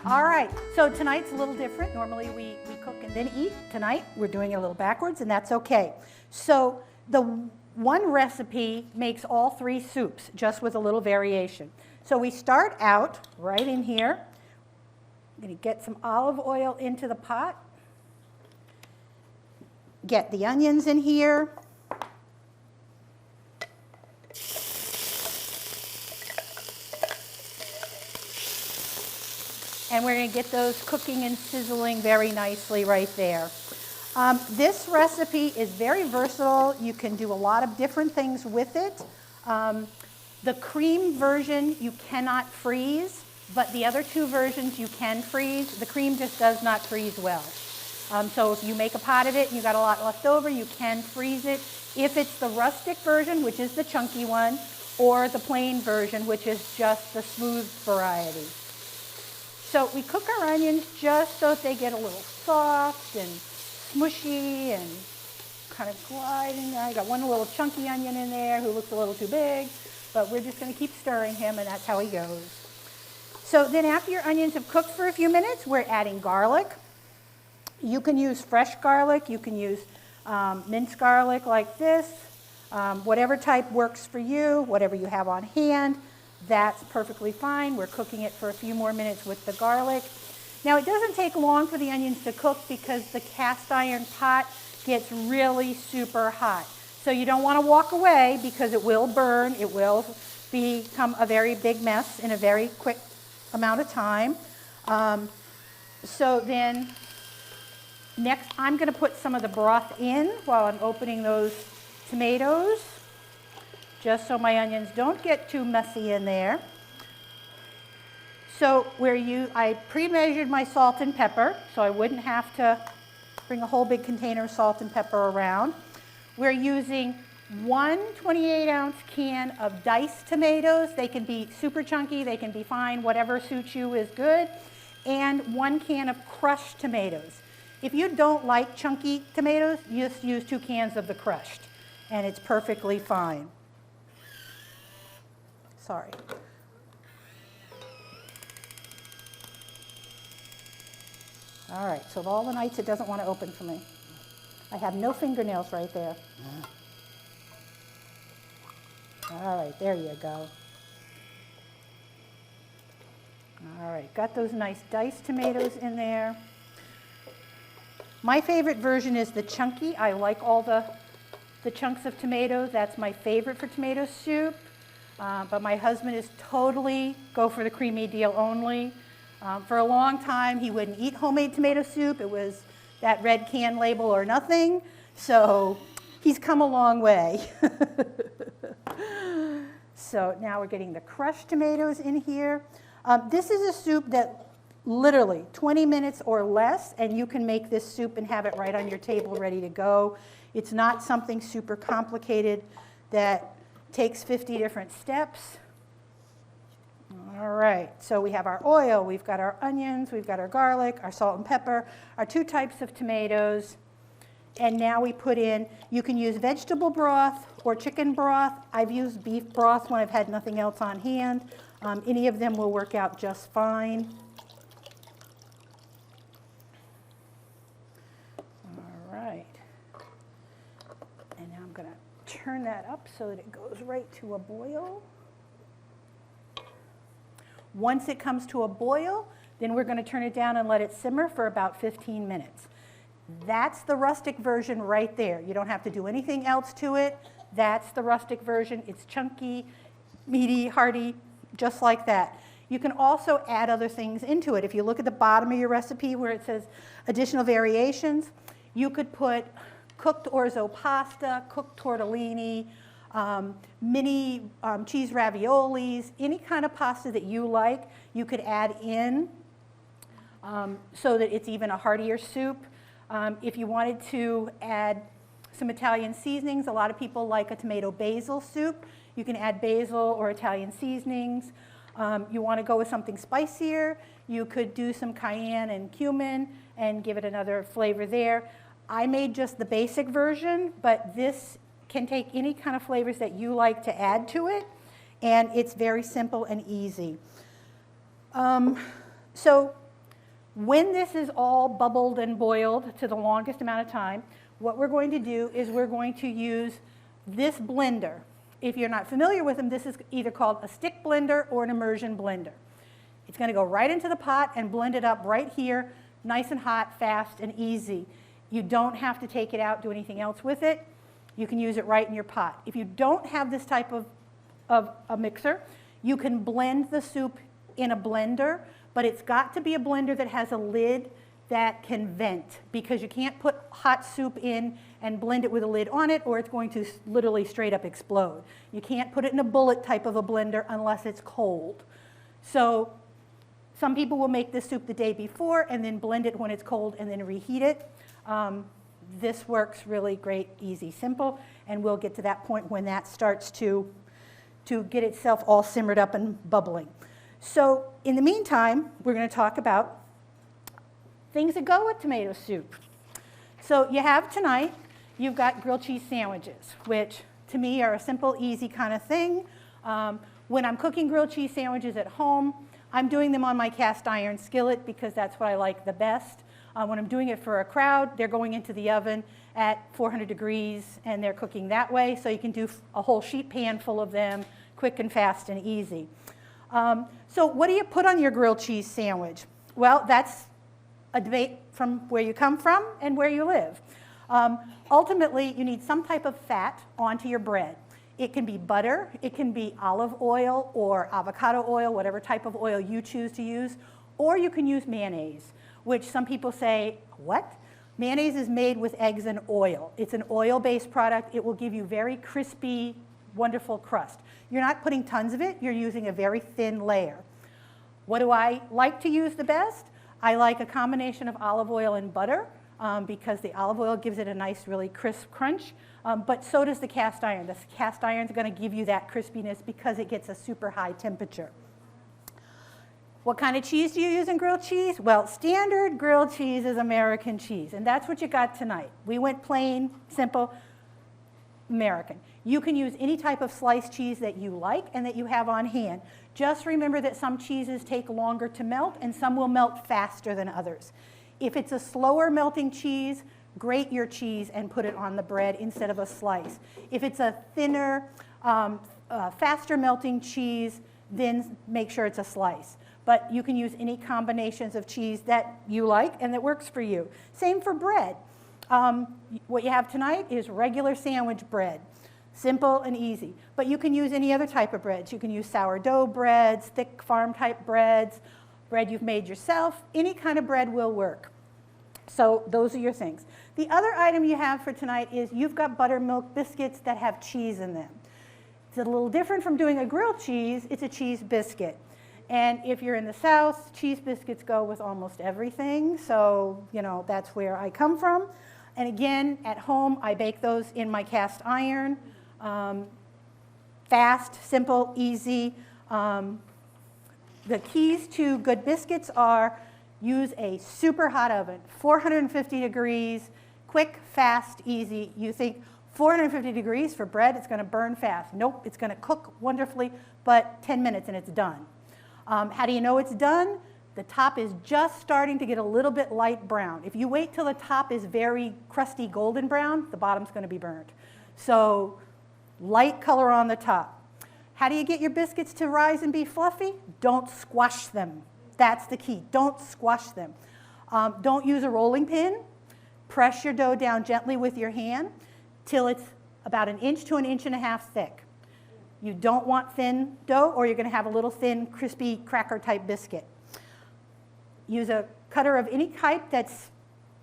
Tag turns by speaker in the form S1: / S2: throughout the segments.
S1: All right, so tonight's a little different. Normally we cook and then eat. Tonight we're doing it a little backwards, and that's okay. So the one recipe makes all three soups, just with a little variation. So we start out right in here. I'm going to get some olive oil into the pot. Get the onions in here. And we're going to get those cooking and sizzling very nicely right there. This recipe is very versatile. You can do a lot of different things with it. The cream version you cannot freeze, but the other two versions you can freeze. The cream just does not freeze well. So if you make a pot of it and you got a lot left over, you can freeze it. If it's the rustic version, which is the chunky one, or the plain version, which is just the smooth variety. So we cook our onions just so that they get a little soft and smushy and kind of gliding. I got one little chunky onion in there who looks a little too big, but we're just going to keep stirring him, and that's how he goes. So then after your onions have cooked for a few minutes, we're adding garlic. You can use fresh garlic. You can use minced garlic like this. Whatever type works for you, whatever you have on hand. That's perfectly fine. We're cooking it for a few more minutes with the garlic. Now it doesn't take long for the onions to cook because the cast iron pot gets really super hot. So you don't want to walk away because it will burn. It will become a very big mess in a very quick amount of time. So then next I'm going to put some of the broth in while I'm opening those tomatoes, just so my onions don't get too messy in there. So I pre-measured my salt and pepper, so I wouldn't have to bring a whole big container of salt and pepper around. We're using one 28-ounce can of diced tomatoes. They can be super chunky, they can be fine, whatever suits you is good. And 1 can of crushed tomatoes. If you don't like chunky tomatoes, you just use 2 cans of the crushed, and it's perfectly fine. Sorry. All right, so of all the nights it doesn't want to open for me. I have no fingernails right there. All right, there you go. All right, got those nice diced tomatoes in there. My favorite version is the chunky. I like all the chunks of tomatoes. That's my favorite for tomato soup. But my husband is totally go for the creamy deal only. For a long time, he wouldn't eat homemade tomato soup. It was that red can label or nothing. So he's come a long way. So now we're getting the crushed tomatoes in here. This is a soup that literally 20 minutes or less, and you can make this soup and have it right on your table ready to go. It's not something super complicated that takes 50 different steps. All right, so we have our oil, we've got our onions, we've got our garlic, our salt and pepper, our 2 types of tomatoes, and now we put in, you can use vegetable broth or chicken broth. I've used beef broth when I've had nothing else on hand. Any of them will work out just fine. All right, and now I'm going to turn that up so that it goes right to a boil. Once it comes to a boil, then we're going to turn it down and let it simmer for about 15 minutes. That's the rustic version right there. You don't have to do anything else to it. That's the rustic version. It's chunky, meaty, hearty, just like that. You can also add other things into it. If you look at the bottom of your recipe where it says additional variations, you could put cooked orzo pasta, cooked tortellini, mini cheese raviolis, any kind of pasta that you like, you could add in so that it's even a heartier soup. If you wanted to add some Italian seasonings, a lot of people like a tomato basil soup. You can add basil or Italian seasonings. You want to go with something spicier, you could do some cayenne and cumin and give it another flavor there. I made just the basic version, but this can take any kind of flavors that you like to add to it, and it's very simple and easy. So when this is all bubbled and boiled to the longest amount of time, what we're going to do is we're going to use this blender. If you're not familiar with them, this is either called a stick blender or an immersion blender. It's going to go right into the pot and blend it up right here, nice and hot, fast, and easy. You don't have to take it out, do anything else with it. You can use it right in your pot. If you don't have this type of a mixer, you can blend the soup in a blender, but it's got to be a blender that has a lid that can vent, because you can't put hot soup in and blend it with a lid on it, or it's going to literally straight up explode. You can't put it in a bullet type of a blender unless it's cold. So some people will make this soup the day before and then blend it when it's cold and then reheat it. This works really great, easy, simple, and we'll get to that point when that starts to get itself all simmered up and bubbling. So in the meantime, we're going to talk about things that go with tomato soup. So you have tonight, you've got grilled cheese sandwiches, which to me are a simple, easy kind of thing. When I'm cooking grilled cheese sandwiches at home, I'm doing them on my cast iron skillet because that's what I like the best. When I'm doing it for a crowd, they're going into the oven at 400 degrees and they're cooking that way, so you can do a whole sheet pan full of them, quick and fast and easy. So what do you put on your grilled cheese sandwich? Well, that's a debate from where you come from and where you live. Ultimately, you need some type of fat onto your bread. It can be butter, it can be olive oil or avocado oil, whatever type of oil you choose to use, or you can use mayonnaise, which some people say, what? Mayonnaise is made with eggs and oil. It's an oil-based product. It will give you very crispy, wonderful crust. You're not putting tons of it, you're using a very thin layer. What do I like to use the best? I like a combination of olive oil and butter because the olive oil gives it a nice, really crisp crunch, but so does the cast iron. The cast iron is going to give you that crispiness because it gets a super high temperature. What kind of cheese do you use in grilled cheese? Well, standard grilled cheese is American cheese, and that's what you got tonight. We went plain, simple, American. You can use any type of sliced cheese that you like and that you have on hand. Just remember that some cheeses take longer to melt and some will melt faster than others. If it's a slower melting cheese, grate your cheese and put it on the bread instead of a slice. If it's a thinner, faster melting cheese, then make sure it's a slice. But you can use any combinations of cheese that you like and that works for you. Same for bread. What you have tonight is regular sandwich bread. Simple and easy. But you can use any other type of breads. You can use sourdough breads, thick farm type breads, bread you've made yourself. Any kind of bread will work. So those are your things. The other item you have for tonight is you've got buttermilk biscuits that have cheese in them. It's a little different from doing a grilled cheese. It's a cheese biscuit. And if you're in the South, cheese biscuits go with almost everything. So, you know, that's where I come from. And again, at home, I bake those in my cast iron. Fast, simple, easy. The keys to good biscuits are use a super hot oven, 450 degrees, quick, fast, easy. You think 450 degrees for bread, it's going to burn fast. Nope, it's going to cook wonderfully, but 10 minutes and it's done. How do you know it's done? The top is just starting to get a little bit light brown. If you wait till the top is very crusty golden brown, the bottom's going to be burnt. So light color on the top. How do you get your biscuits to rise and be fluffy? Don't squash them. That's the key. Don't squash them. Don't use a rolling pin. Press your dough down gently with your hand till it's about 1 inch to 1.5 inches thick. You don't want thin dough or you're going to have a little thin, crispy, cracker type biscuit. Use a cutter of any type that's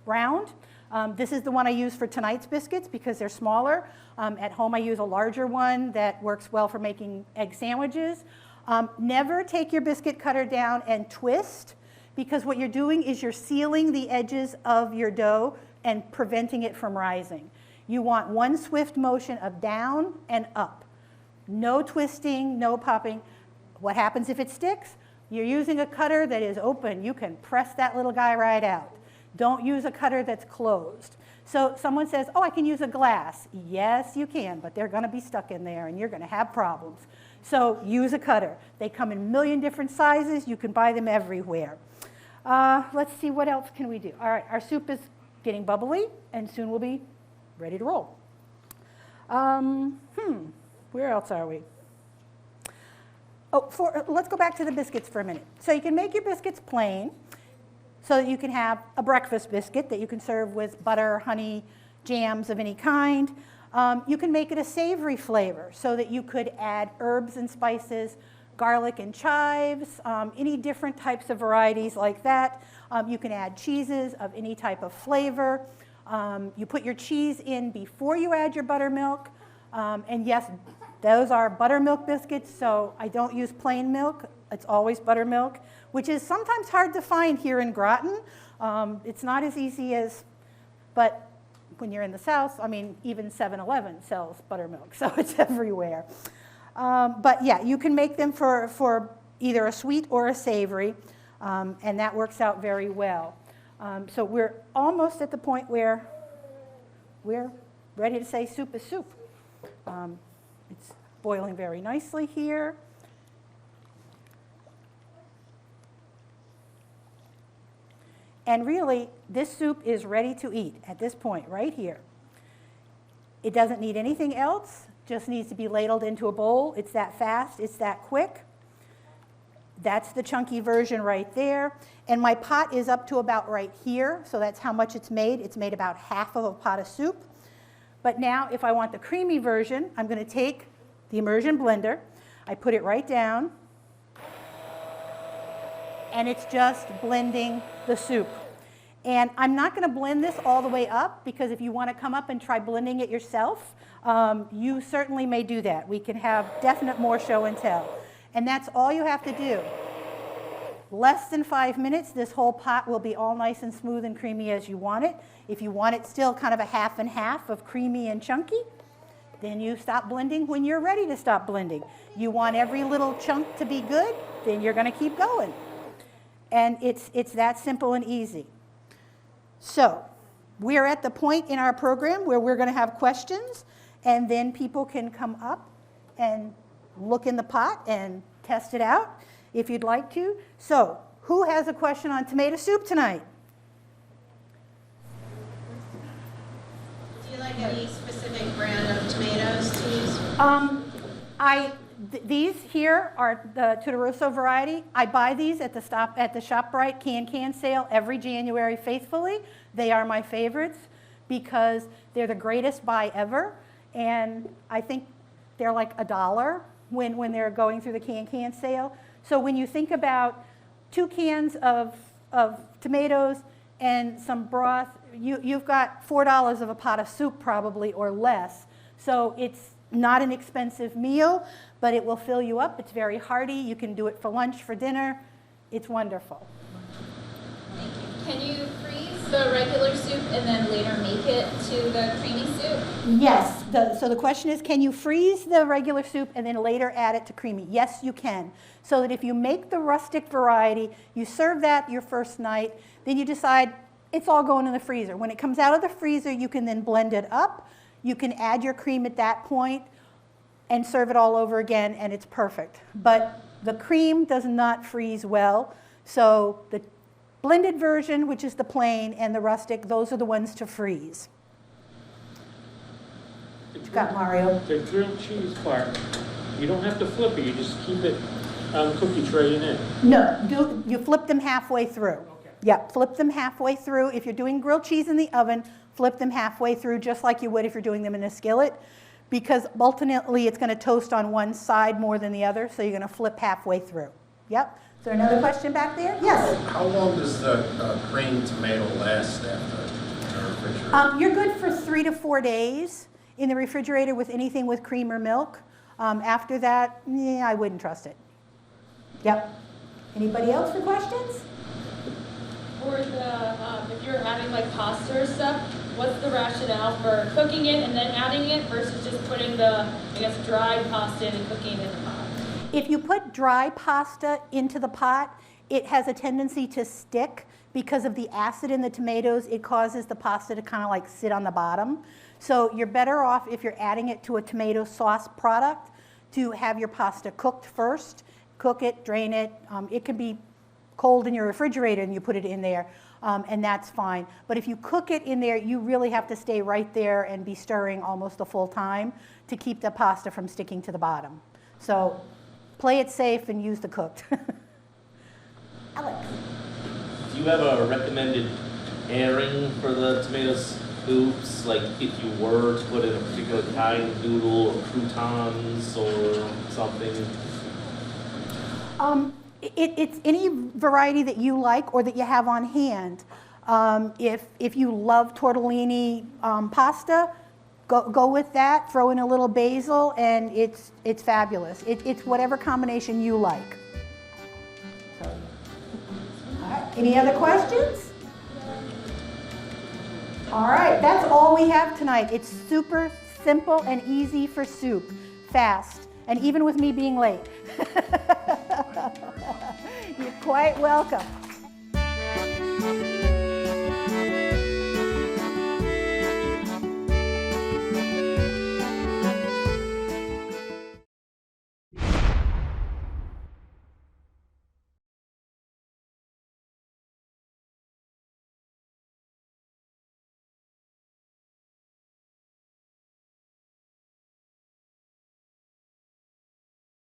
S1: round. This is the one I use for tonight's biscuits because they're smaller. At home I use a larger one that works well for making egg sandwiches. Never take your biscuit cutter down and twist because what you're doing is you're sealing the edges of your dough and preventing it from rising. You want one swift motion of down and up. No twisting, no popping. What happens if it sticks? You're using a cutter that is open. You can press that little guy right out. Don't use a cutter that's closed. So someone says, oh, I can use a glass. Yes, you can, but they're going to be stuck in there and you're going to have problems. So use a cutter. They come in a million different sizes. You can buy them everywhere. Let's see, what else can we do? All right, our soup is getting bubbly, and soon we'll be ready to roll. Where else are we? Oh, let's go back to the biscuits for a minute. So you can make your biscuits plain so that you can have a breakfast biscuit that you can serve with butter, honey, jams of any kind. You can make it a savory flavor so that you could add herbs and spices, garlic and chives, any different types of varieties like that. You can add cheeses of any type of flavor. You put your cheese in before you add your buttermilk. And yes, those are buttermilk biscuits, so I don't use plain milk. It's always buttermilk, which is sometimes hard to find here in Groton. It's not as easy as, but when you're in the South, I mean, even 7-Eleven sells buttermilk, so it's everywhere. But yeah, you can make them for either a sweet or a savory, and that works out very well. So we're almost at the point where we're ready to say soup is soup. It's boiling very nicely here. And really, this soup is ready to eat at this point right here. It doesn't need anything else, just needs to be ladled into a bowl. It's that fast, it's that quick. That's the chunky version right there. And my pot is up to about right here, so that's how much it's made. It's made about half of a pot of soup. But now, if I want the creamy version, I'm going to take the immersion blender. I put it right down, and it's just blending the soup. And I'm not going to blend this all the way up, because if you want to come up and try blending it yourself, you certainly may do that. We can have definite more show and tell. And that's all you have to do. Less than 5 minutes, this whole pot will be all nice and smooth and creamy as you want it. If you want it still kind of a half and half of creamy and chunky, then you stop blending when you're ready to stop blending. You want every little chunk to be good, then you're going to keep going. And it's that simple and easy. So we're at the point in our program where we're going to have questions, and then people can come up and look in the pot and test it out if you'd like to. So who has a question on tomato soup tonight?
S2: Do you like any specific brand of tomatoes to use?
S1: These here are the Tuttoroso variety. I buy these at the ShopRite can sale every January faithfully. They are my favorites because they're the greatest buy ever, and I think they're like $1 when they're going through the can sale. So when you think about 2 cans of tomatoes and some broth, you've got $4 of a pot of soup probably or less. So it's not an expensive meal, but it will fill you up. It's very hearty. You can do it for lunch, for dinner. It's wonderful.
S3: Thank you. Can you freeze the regular soup and then later make it to the creamy soup?
S1: Yes. So the question is, can you freeze the regular soup and then later add it to creamy? Yes, you can. So that if you make the rustic variety, you serve that your first night, then you decide it's all going in the freezer. When it comes out of the freezer, you can then blend it up. You can add your cream at that point and serve it all over again, and it's perfect. But the cream does not freeze well, so the blended version, which is the plain, and the rustic, those are the ones to freeze. What you got, Mario?
S4: The grilled cheese part, you don't have to flip it, you just keep it on the cookie tray and in.
S1: No, you flip them halfway through.
S4: Okay.
S1: Yep, flip them halfway through. If you're doing grilled cheese in the oven, flip them halfway through just like you would if you're doing them in a skillet, because ultimately it's going to toast on one side more than the other, so you're going to flip halfway through. Yep. Is there another question back there? Yes?
S5: How long does the creamed tomato last after in the refrigerator?
S1: You're good for 3 to 4 days in the refrigerator with anything with cream or milk. After that, I wouldn't trust it. Yep. Anybody else for questions?
S6: Or if you're adding like pasta or stuff, what's the rationale for cooking it and then adding it versus just putting the, dried pasta in and cooking it in the pot?
S1: If you put dry pasta into the pot, it has a tendency to stick because of the acid in the tomatoes. It causes the pasta to kind of like sit on the bottom. So you're better off if you're adding it to a tomato sauce product to have your pasta cooked first. Cook it, drain it. It can be cold in your refrigerator and you put it in there, and that's fine. But if you cook it in there, you really have to stay right there and be stirring almost the full time to keep the pasta from sticking to the bottom. So play it safe and use the cooked. Alex.
S7: Do you have a recommended pairing for the tomato scoops? Like if you were to put in a particular kind of noodle or croutons or something?
S1: It's any variety that you like or that you have on hand. If you love tortellini pasta, go with that. Throw in a little basil, and it's fabulous. It's whatever combination you like. So, all right. Any other questions? All right, that's all we have tonight. It's super simple and easy for soup, fast, and even with me being late. You're quite welcome.